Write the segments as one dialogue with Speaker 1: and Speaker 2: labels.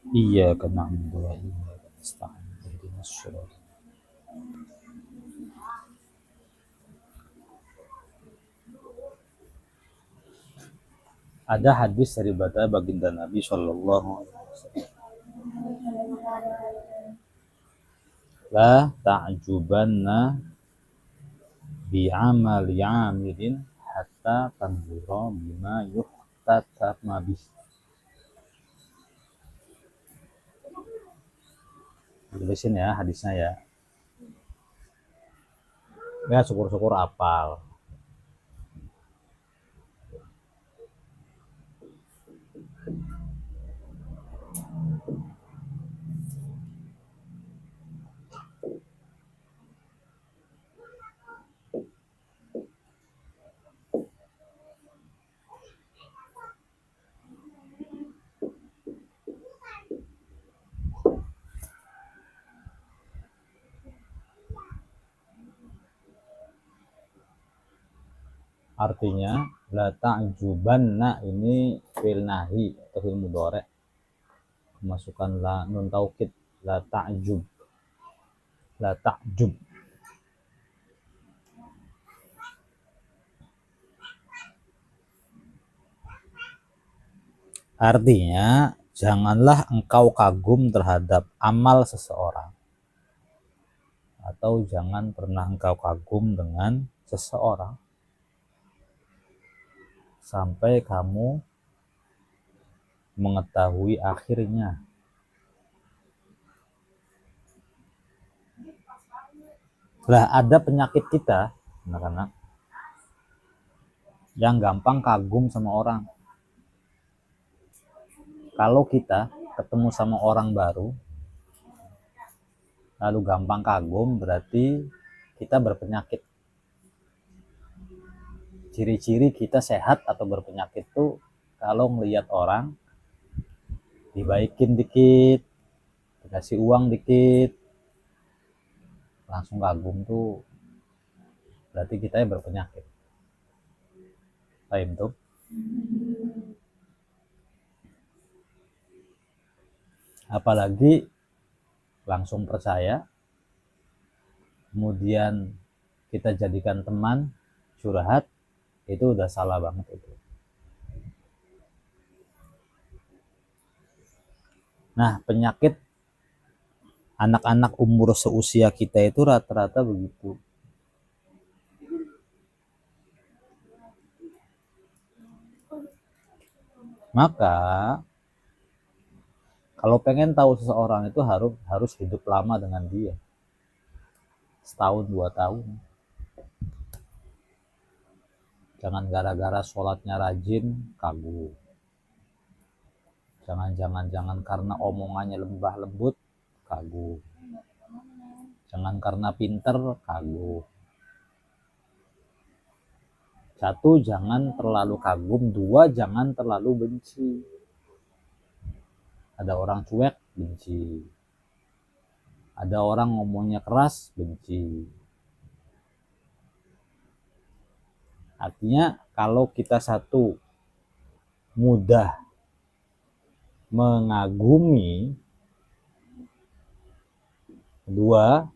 Speaker 1: Iyyaka na'budu wa iyyaka nasta'in ihdinas shiratal. Ada hadis dari baginda Nabi Shallallahu Alaihi Wasallam. La ta'jubanna bi'amali 'amilin hatta tanzura bima yuhtatama bih. Tulisin ya hadisnya ya. Ya syukur-syukur apal. Artinya la ta'jubanna ini fil nahi atau fil mudhari, masukkan la nun taukid, la ta'jub, la ta'jub. Artinya janganlah engkau kagum terhadap amal seseorang, atau jangan pernah engkau kagum dengan seseorang sampai kamu mengetahui akhirnya. Lah ada penyakit kita anak-anak yang gampang kagum sama orang. Kalau kita ketemu sama orang baru lalu gampang kagum, berarti kita berpenyakit. Ciri-ciri kita sehat atau berpenyakit tuh kalau ngelihat orang dibaikin dikit, dikasih uang dikit, langsung kagum tuh berarti kita yang berpenyakit. Paham tuh? Apalagi langsung percaya, kemudian kita jadikan teman curhat, itu udah salah banget itu. Nah, penyakit anak-anak umur seusia kita itu rata-rata begitu. Maka kalau pengen tahu seseorang itu harus hidup lama dengan dia, setahun 2 tahun. Jangan gara-gara sholatnya rajin kagum. Jangan karena omongannya lembah lembut kagum. Jangan karena pinter kagum. Satu, jangan terlalu kagum. Dua, jangan terlalu benci. Ada orang cuek, benci. Ada orang ngomongnya keras, benci. Artinya kalau kita satu mudah mengagumi, kedua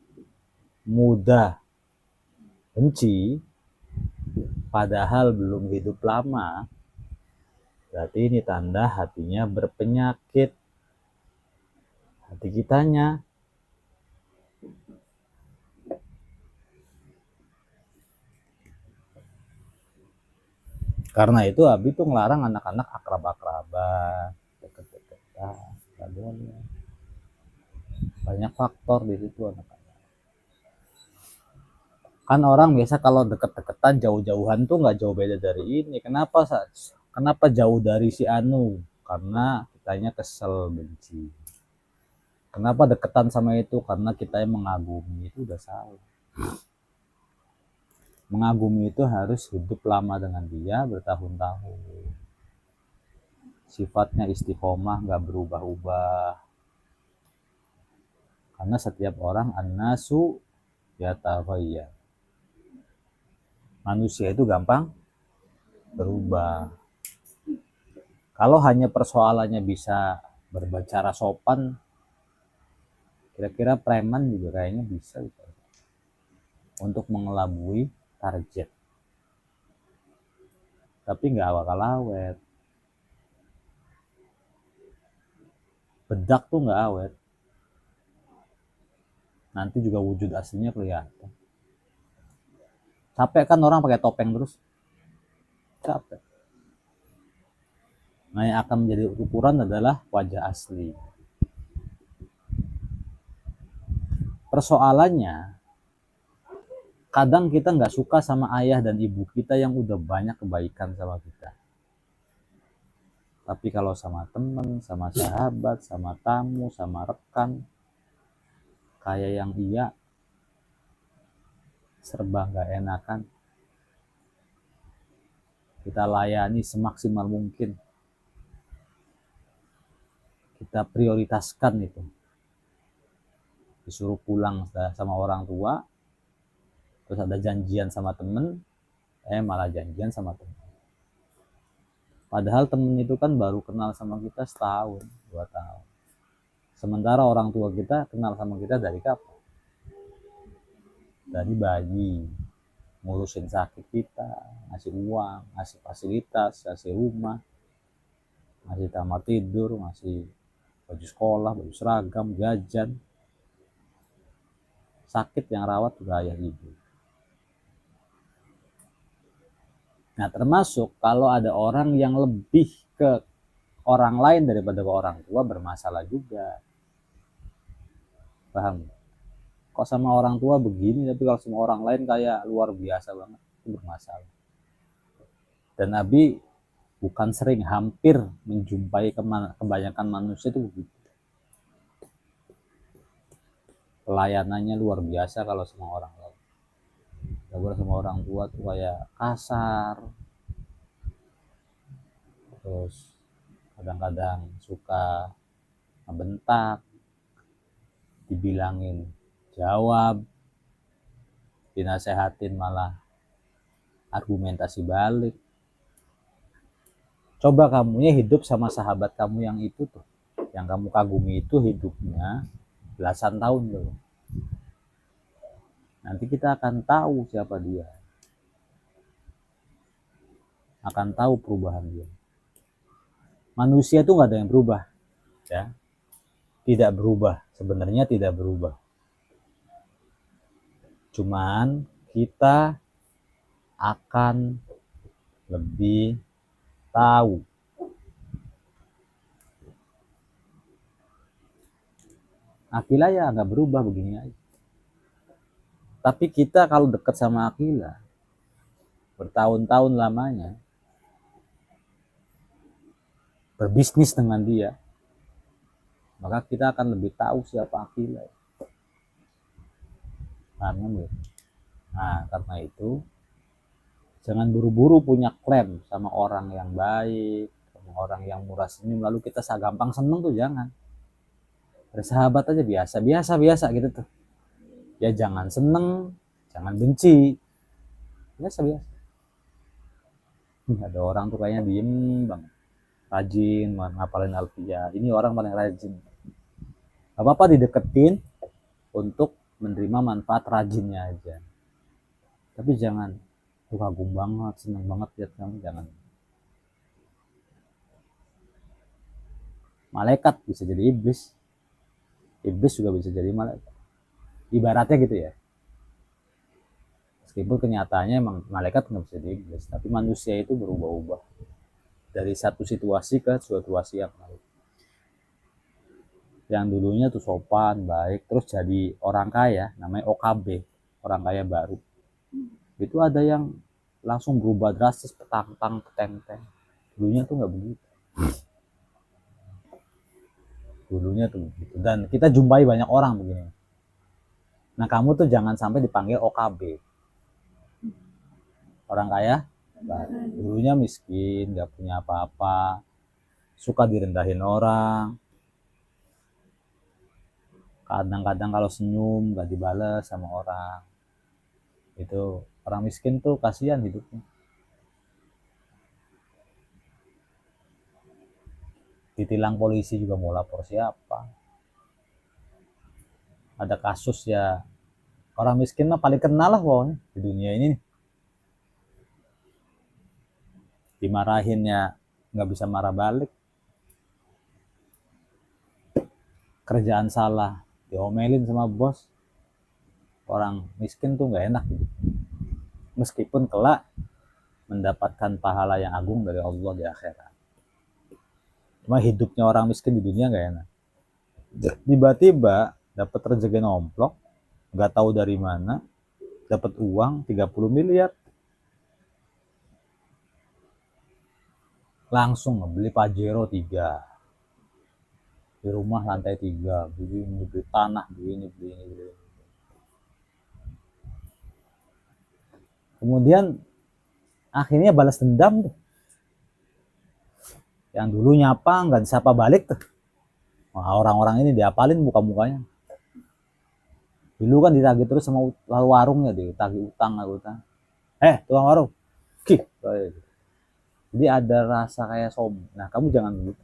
Speaker 1: mudah benci, padahal belum hidup lama, berarti ini tanda hatinya berpenyakit. Hati kitanya. Karena itu Abi tuh ngelarang anak-anak akrab-akraban, deket-deketan, gak boleh. Banyak faktor di situ anak-anak. Kan orang biasa kalau deket-deketan jauh-jauhan tuh nggak jauh beda dari ini. Kenapa jauh dari si Anu? Karena kitanya kesel, benci. Kenapa deketan sama itu? Karena kita yang mengagumi, itu udah salah. Mengagumi itu harus hidup lama dengan dia bertahun-tahun. Sifatnya istiqomah, nggak berubah-ubah. Karena setiap orang an-nasu yataghayyar. Manusia itu gampang berubah. Kalau hanya persoalannya bisa berbicara sopan, kira-kira preman juga kayaknya bisa gitu, untuk mengelabui target. Tapi nggak bakal awet. Bedak tuh nggak awet. Nanti juga wujud aslinya kelihatan. Capek kan orang pakai topeng terus. Capek. Nah, yang akan menjadi ukuran adalah wajah asli. Persoalannya, kadang kita nggak suka sama ayah dan ibu kita yang udah banyak kebaikan sama kita. Tapi kalau sama temen, sama sahabat, sama tamu, sama rekan, kayak yang iya, serba nggak enakan. Kita layani semaksimal mungkin. Kita prioritaskan itu. Disuruh pulang sama orang tua, terus ada janjian sama temen, malah janjian sama temen. Padahal temen itu kan baru kenal sama kita setahun, 2 tahun. Sementara orang tua kita kenal sama kita dari kapan? Dari bayi, ngurusin sakit kita, ngasih uang, ngasih fasilitas, ngasih rumah, ngasih kamar tidur, ngasih baju sekolah, baju seragam, jajan. Sakit yang rawat juga ayah ibu. Nah, termasuk kalau ada orang yang lebih ke orang lain daripada ke orang tua, bermasalah juga. Paham? Kok sama orang tua begini, tapi kalau sama orang lain kayak luar biasa banget, itu bermasalah. Dan Nabi bukan sering, hampir menjumpai kebanyakan manusia itu begitu. Pelayanannya luar biasa kalau sama orang lain. Kalau sama orang tua tuh kayak kasar, terus kadang-kadang suka ngebentak, dibilangin jawab, dinasehatin malah argumentasi balik. Coba kamunya hidup sama sahabat kamu yang itu tuh, yang kamu kagumi itu hidupnya belasan tahun loh. Nanti kita akan tahu siapa dia, akan tahu perubahan dia. Manusia itu nggak ada yang berubah, ya, tidak berubah, sebenarnya tidak berubah. Cuman kita akan lebih tahu. Akila ya nggak berubah begini aja. Tapi kita kalau dekat sama Akila, bertahun-tahun lamanya, berbisnis dengan dia, maka kita akan lebih tahu siapa Akila. Nah, karena itu jangan buru-buru punya klaim sama orang yang baik, sama orang yang murah senyum, lalu kita gampang seneng tuh, jangan. Bersahabat aja biasa gitu tuh. Ya jangan seneng, jangan benci, biasa. Ada orang tuh kayaknya diem banget, rajin ngapalin alfiah. Ini orang paling rajin. Gak apa-apa dideketin untuk menerima manfaat rajinnya aja. Tapi jangan tuh kagum banget, seneng banget lihat kamu, jangan. Malaikat bisa jadi iblis, iblis juga bisa jadi malaikat. Ibaratnya gitu ya. Meskipun kenyataannya emang malaikat nggak bisa jadi iblis, tapi manusia itu berubah-ubah dari satu situasi ke situasi yang lain. Yang dulunya tuh sopan, baik, terus jadi orang kaya, namanya OKB, orang kaya baru. Itu ada yang langsung berubah drastis, petang-tang, peteng-teng. Dulunya tuh nggak begitu. Dulunya tuh begitu. Dan kita jumpai banyak orang begini. Nah, kamu tuh jangan sampai dipanggil OKB. Orang kaya baru. Dulunya miskin, nggak punya apa-apa, suka direndahin orang. Kadang-kadang kalau senyum nggak dibalas sama orang. Itu orang miskin tuh kasihan hidupnya. ditilang polisi juga mau lapor siapa. Ada kasus ya, orang miskin mah paling kenal lah pokoknya di dunia ini. Dimarahin ya nggak bisa marah balik, kerjaan salah diomelin sama bos. Orang miskin tuh nggak enak gitu. Meskipun kelak mendapatkan pahala yang agung dari Allah di akhirat, cuma hidupnya orang miskin di dunia nggak enak. Tiba-tiba dapat rezeki nomplok, nggak tahu dari mana, dapat uang 30 miliar, langsung beli Pajero 3 di rumah lantai 3, beli tanah, beli ini. Kemudian akhirnya balas dendam tuh. Yang dulu nyapa nggak disapa balik tuh. Wah, orang-orang ini diapalin muka-mukanya. Dulu kan ditagih terus sama warungnya, ditagih utang. Tukang warung. Jadi ada rasa kayak sombong. Nah, kamu jangan begitu.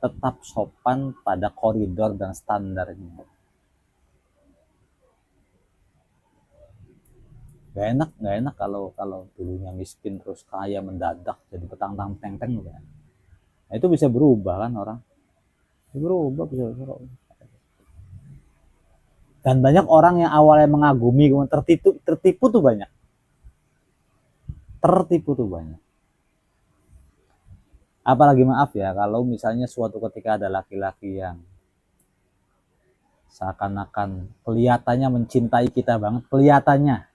Speaker 1: Tetap sopan pada koridor dan standarnya. Gak enak kalau dulunya miskin terus kaya mendadak jadi petang-tang teng-teng gitu. Nah, itu bisa berubah kan orang. Bisa. Dan banyak orang yang awalnya mengagumi kemudian tertipu tuh banyak. Apalagi maaf ya, kalau misalnya suatu ketika ada laki-laki yang seakan-akan kelihatannya mencintai kita banget, kelihatannya.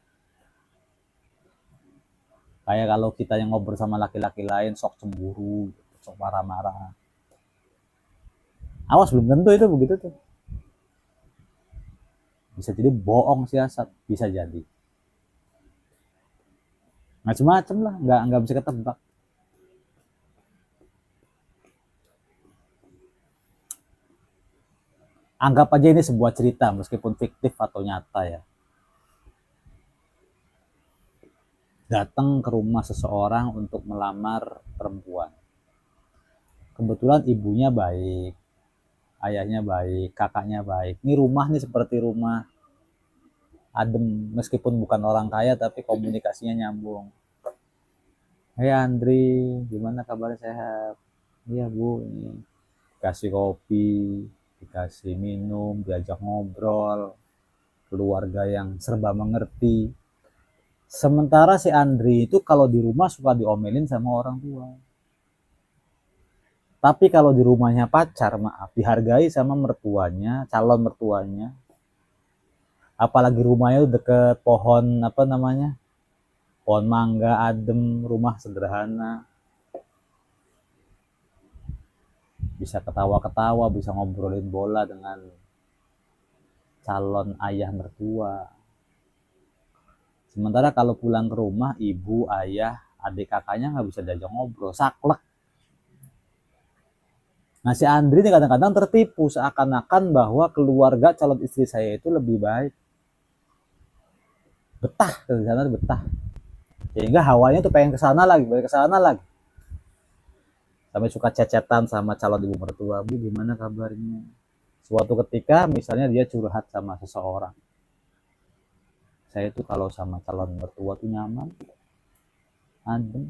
Speaker 1: Kayak kalau kita yang ngobrol sama laki-laki lain sok cemburu, sok marah-marah. Awas, belum tentu itu begitu tuh. Bisa jadi bohong siasat, bisa jadi. Macam-macam lah, nggak bisa ketebak. Anggap aja ini sebuah cerita meskipun fiktif atau nyata ya. Datang ke rumah seseorang untuk melamar perempuan. Kebetulan ibunya baik, ayahnya baik, kakaknya baik. Ini rumah nih seperti rumah adem, meskipun bukan orang kaya tapi komunikasinya nyambung. Hey Andri, gimana kabar, sehat? Iya Bu, ini dikasih kopi, dikasih minum, diajak ngobrol, keluarga yang serba mengerti. Sementara si Andri itu kalau di rumah suka diomelin sama orang tua. Tapi kalau di rumahnya pacar, maaf, dihargai sama mertuanya, calon mertuanya. Apalagi rumahnya deket pohon pohon mangga, adem, rumah sederhana. Bisa ketawa-ketawa, bisa ngobrolin bola dengan calon ayah mertua. Sementara kalau pulang ke rumah, ibu, ayah, adik kakaknya nggak bisa diajak ngobrol, saklek. Nah, si Andri ini kadang-kadang tertipu seakan-akan bahwa keluarga calon istri saya itu lebih baik. Betah ke sana, betah. Sehingga hawanya tuh pengen ke sana lagi. Sampai suka chat-chatan sama calon ibu mertua, Bu gimana kabarnya? Suatu ketika misalnya dia curhat sama seseorang, saya tuh kalau sama calon mertua tuh nyaman, adem.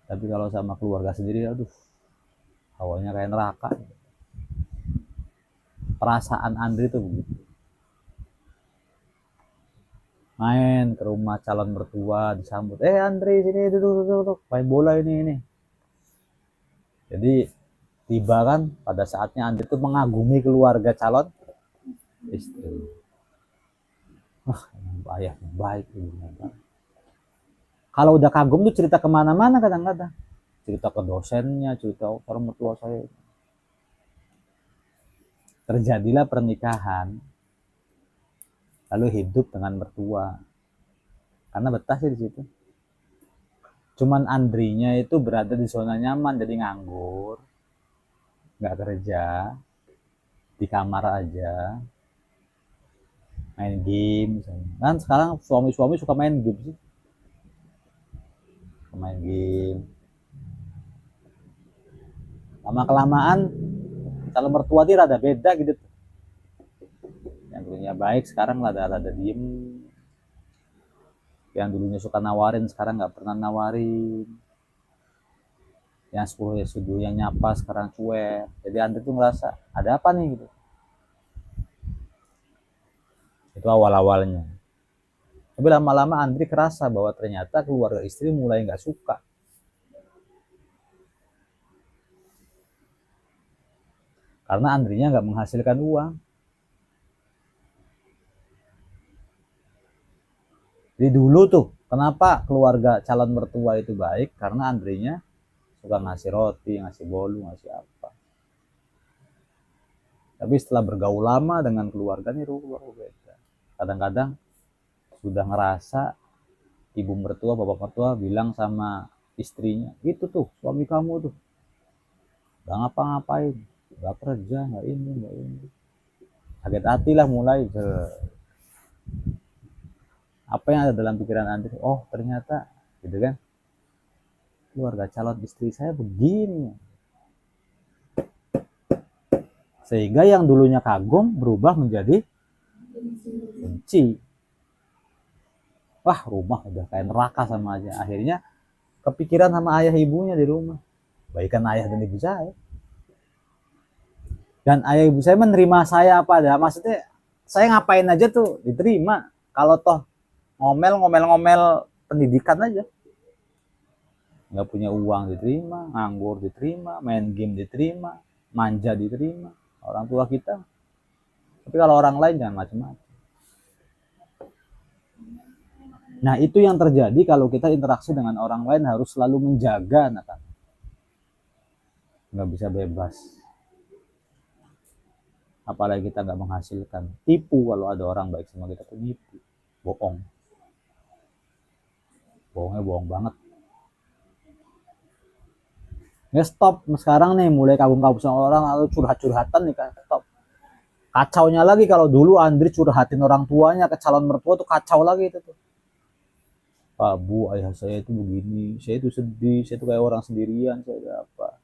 Speaker 1: Tapi kalau sama keluarga sendiri, aduh, hawanya kayak neraka. Perasaan Andri tuh begitu. Main ke rumah calon mertua, disambut, Andri sini duduk, main bola ini. Jadi tiba kan pada saatnya Andri tuh mengagumi keluarga calon istri. Ayah baik ini. Kalau udah kagum tuh cerita kemana-mana kadang-kadang. Cerita ke dosennya, cerita orang mertua saya. Terjadilah pernikahan, lalu hidup dengan mertua. Karena betah sih di situ. Cuman Andrinya itu berada di zona nyaman, jadi nganggur, nggak kerja, di kamar aja, main game misalnya. Kan sekarang suami-suami suka main game sih. Main game. Lama kelamaan calon mertua dia rada beda gitu. Yang dulunya baik sekarang rada diem. Yang dulunya suka nawarin sekarang nggak pernah nawarin. Yang 10 ya sudah yang nyapa sekarang cuek. Jadi Andre tuh ngerasa ada apa nih gitu. Itu awal-awalnya. Tapi lama-lama Andre kerasa bahwa ternyata keluarga istri mulai nggak suka. Karena Andrinya nggak menghasilkan uang. Jadi dulu tuh, kenapa keluarga calon mertua itu baik? Karena Andrinya suka ngasih roti, ngasih bolu, ngasih apa. Tapi setelah bergaul lama dengan keluarga nih beda. Kadang-kadang sudah ngerasa ibu mertua, bapak mertua bilang sama istrinya, itu tuh suami kamu tuh gak ngapa-ngapain, gak kerja, gak ini. Sakit hati lah mulai. Apa yang ada dalam pikiran Andri? Oh ternyata gitu kan, keluarga calon istri saya begini. Sehingga yang dulunya kagum berubah menjadi benci. Wah rumah udah kayak neraka sama aja. Akhirnya kepikiran sama ayah ibunya di rumah. Baikan ayah dan ibu saya. Dan ayah ibu saya menerima saya apa ada. Maksudnya saya ngapain aja tuh diterima. Kalau toh ngomel pendidikan aja. Nggak punya uang diterima, nganggur diterima, main game diterima, manja diterima. Orang tua kita. Tapi kalau orang lain jangan macam-macam. Nah itu yang terjadi kalau kita interaksi dengan orang lain harus selalu menjaga anak-anak. Nggak bisa bebas. Apalagi kita nggak menghasilkan. Tipu kalau ada orang baik sama kita tuh nipu. Bohong. Bohongnya bohong banget. Ya stop. Sekarang nih mulai kagum-kagum sama orang lalu curhat-curhatan nih kan. Stop. Kacaunya lagi kalau dulu Andri curhatin orang tuanya ke calon mertua tuh kacau lagi itu tuh. Pak Bu ayah saya itu begini, saya itu sedih, saya itu kayak orang sendirian, saya apa.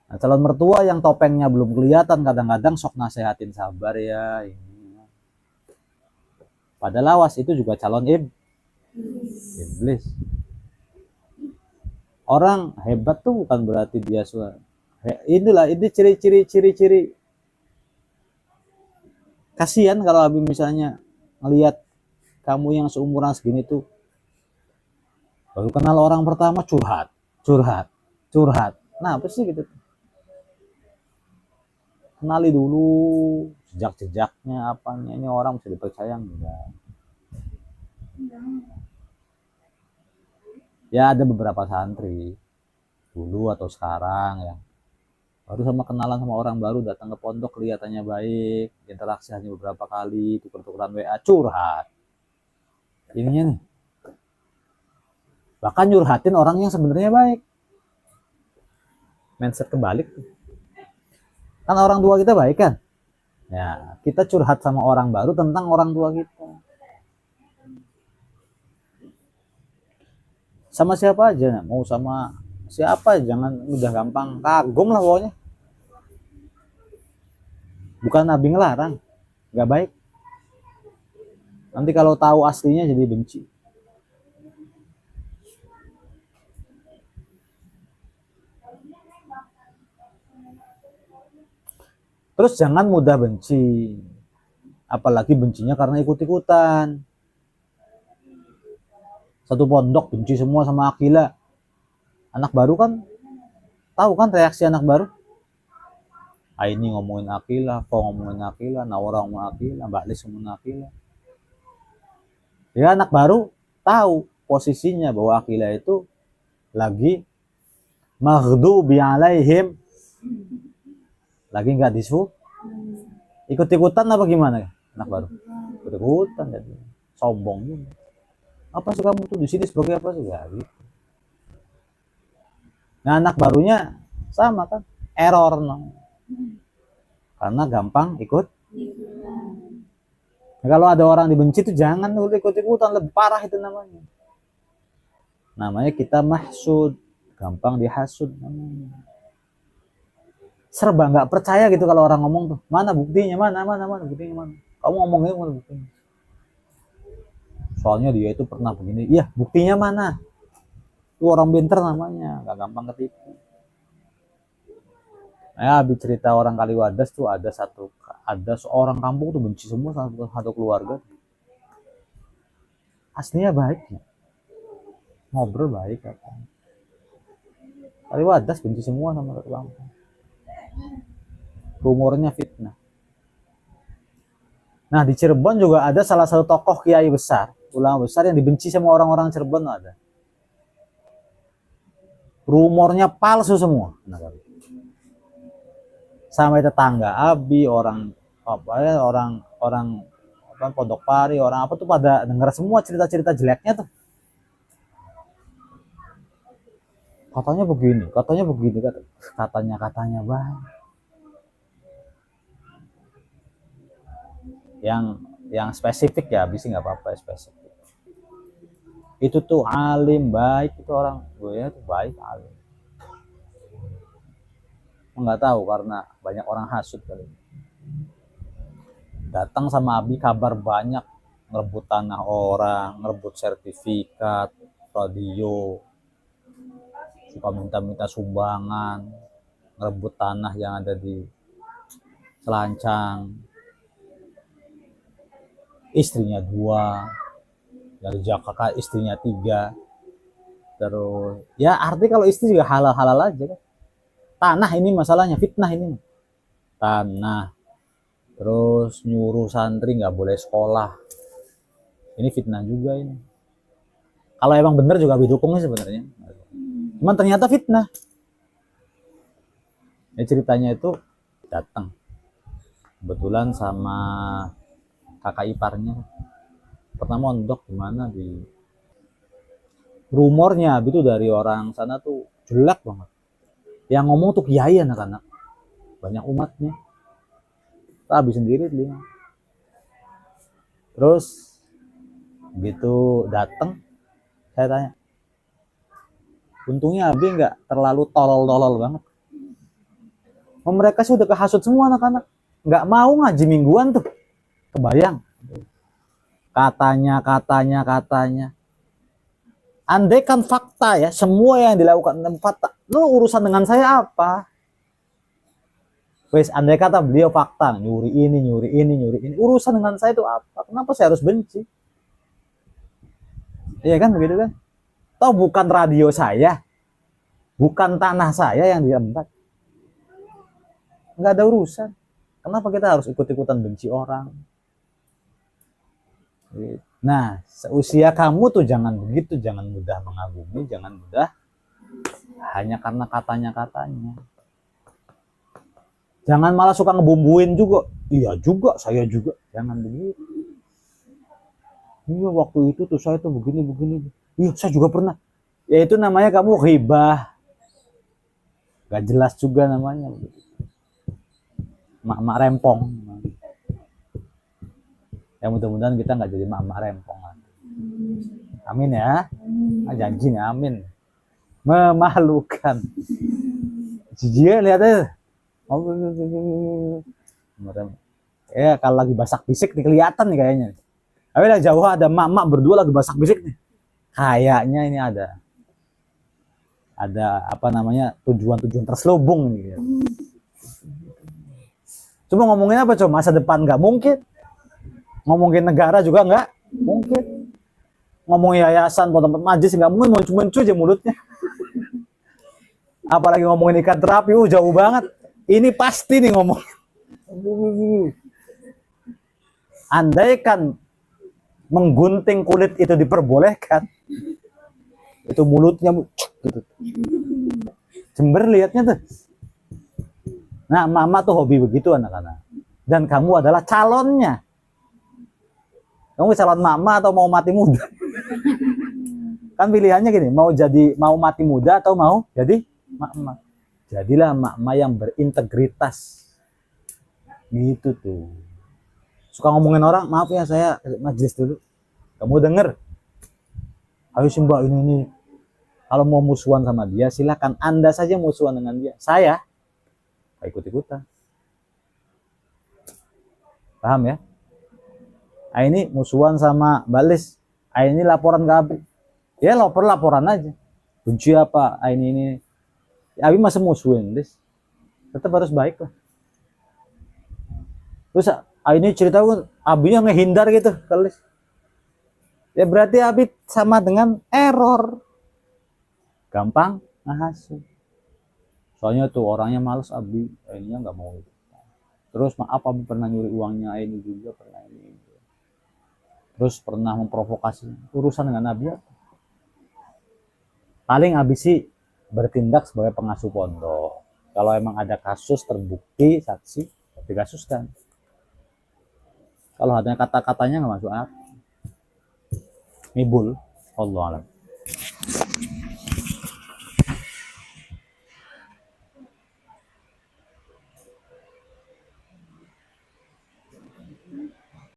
Speaker 1: Nah, calon mertua yang topengnya belum kelihatan kadang-kadang sok nasehatin sabar ya ini. Padahal awas itu juga calon iblis. Orang hebat tuh bukan berarti dia suka. Inilah ini ciri-ciri. Kasihan kalau Abi misalnya ngelihat kamu yang seumuran segini tuh baru kenal orang pertama curhat. Nah apa sih gitu? Kenali dulu jejak-jejaknya apanya, ini orang bisa dipercaya enggak? Ya ada beberapa santri dulu atau sekarang ya baru sama kenalan sama orang baru datang ke pondok kelihatannya baik, interaksi hanya beberapa kali, tuker-tukeran WA, curhat. Ininya nih. Bahkan nyurhatin orang yang sebenarnya baik. Mindset kebalik. Kan orang tua kita baik kan? Ya, kita curhat sama orang baru tentang orang tua kita. Sama siapa aja, mau sama siapa, jangan udah gampang kagum lah pokoknya. Bukan Nabi ngelarang, nggak baik. Nanti kalau tahu aslinya jadi benci. Terus jangan mudah benci, apalagi bencinya karena ikut-ikutan. Satu pondok benci semua sama Akila. Anak baru kan tahu kan reaksi anak baru. Ini ngomongin Akila, kok ngomongin Akila, Naura ngomongin Akila, Mbak Lis ngomongin Akila. Ya anak baru tahu posisinya bahwa Akila itu lagi maghdubi alaihim, lagi nggak disu, ikut-ikutan apa gimana anak baru? Ikut-ikutan jadi sombong juga. Apa sih kamu tuh di sini sebagai apa sih ya gitu. Nah anak barunya sama kan error no. Karena gampang ikut. Nah, kalau ada orang dibenci tuh jangan ikut-ikutan, lebih parah itu namanya. Namanya kita mahsud, gampang dihasud namanya. serba nggak percaya gitu kalau orang ngomong tuh. Mana buktinya, mana buktinya, mana. Kamu ngomongnya mana buktinya. Soalnya dia itu pernah begini. Iya, buktinya mana? Itu orang pinter namanya, nggak gampang ketipu. Habis cerita orang Kaliwadas tuh ada seorang kampung tuh benci semua satu keluarga. Aslinya baik ya. Ngobrol baik apa. Kaliwadas benci semua sama satu kampung. Rumornya fitnah. Nah di Cirebon juga ada salah satu tokoh kiai besar, ulama besar yang dibenci sama orang-orang Cirebon ada. Rumornya palsu semua. Sampai tetangga Abi, orang Pondok Pari, orang apa tuh pada dengar semua cerita-cerita jeleknya tuh. Katanya begini, katanya banyak. Yang spesifik ya, bisa nggak apa-apa spesifik. Itu tuh alim baik, itu orang gue ya tuh baik alim. Nggak tahu karena banyak orang hasut kali. Datang sama Abi kabar banyak, ngerebut tanah orang, ngerebut sertifikat, radio, suka minta sumbangan, ngerebut tanah yang ada di Selancang. Istrinya 2, dari Jakarta istrinya 3. Terus ya arti kalau istri juga halal-halal aja kan. Tanah ini masalahnya, fitnah ini. Tanah. Terus nyuruh santri nggak boleh sekolah. Ini fitnah juga ini. Kalau emang bener juga didukungnya sebenarnya. Cuman ternyata fitnah. Ini ceritanya itu datang. Kebetulan sama kakak iparnya. Pertama mondok di mana di rumornya itu dari orang sana tuh jelek banget. Yang ngomong tuh kiai anak-anak, banyak umatnya. Abi sendiri dia. Terus gitu datang, saya tanya, untungnya Abi nggak terlalu tolol-tolol banget. Mereka sih udah kehasut semua anak-anak, nggak mau ngaji mingguan tuh, kebayang. Katanya. Andai kan fakta ya, semua yang dilakukan fakta, lu urusan dengan saya apa? Wes, andai kata beliau fakta, nyuri ini, urusan dengan saya itu apa? Kenapa saya harus benci? Iya kan, begitu kan? Toh bukan radio saya, bukan tanah saya yang diembat. Nggak ada urusan. Kenapa kita harus ikut-ikutan benci orang? Nah, seusia kamu tuh jangan begitu, jangan mudah mengagumi, jangan mudah hanya karena katanya. Jangan malah suka ngebumbuin juga. Iya juga, saya juga. Jangan begitu. Iya waktu itu tuh saya tuh begini. Iya saya juga pernah. Ya itu namanya kamu ghibah. Gak jelas juga namanya. Mak-mak rempong. Ya mudah-mudahan kita nggak jadi mak-mak rempong. Amin ya. Janji nih amin. Memalukan. Jijik lihat aja. Ya kalau lagi basak bisik nih kelihatan nih kayaknya. Tapi lah jauh ada mak-mak berdua lagi basak bisik nih. Kayaknya ini ada apa namanya tujuan terselubung nih. Cuma ngomongin apa coba masa depan nggak mungkin. Ngomongin negara juga nggak mungkin. Ngomongin yayasan tempat majlis nggak mungkin, muncul aja mulutnya. Apalagi ngomongin ikan terapi, jauh banget. Ini pasti nih ngomong. Andai kan menggunting kulit itu diperbolehkan, itu mulutnya gitu. Jember liatnya tuh. Nah, mama tuh hobi begitu anak-anak. Dan kamu adalah calonnya. Kamu calon mama atau mau mati muda? Kan pilihannya gini, mau mati muda atau mau jadi mama. Jadilah mak-mak yang berintegritas. Gitu tuh. Suka ngomongin orang, maaf ya saya majlis dulu. Kamu denger? Ayo sih mbak ini. Kalau mau musuhan sama dia, silakan Anda saja musuhan dengan dia. Saya ikut-ikutan. Paham ya? Ini musuhan sama Balis. Ini laporan ke Abi. Ya laporan aja. Benci apa? Ini. Abi masih musuhin, Lis. Tetap harus baik lah. Terus ini cerita Abinya ngehindar gitu, Lis. Ya berarti Abi sama dengan error. Gampang ngahasut. Soalnya tuh orangnya males Abi, ininya nggak mau. Terus maaf Abi pernah nyuri uangnya ini juga pernah ini. Terus pernah memprovokasi urusan dengan Abi apa? Paling Abi sih bertindak sebagai pengasuh pondok. Kalau emang ada kasus terbukti saksi dikasuskan. Kalau hanya kata-katanya nggak masuk akal. Mibul, Allah alam.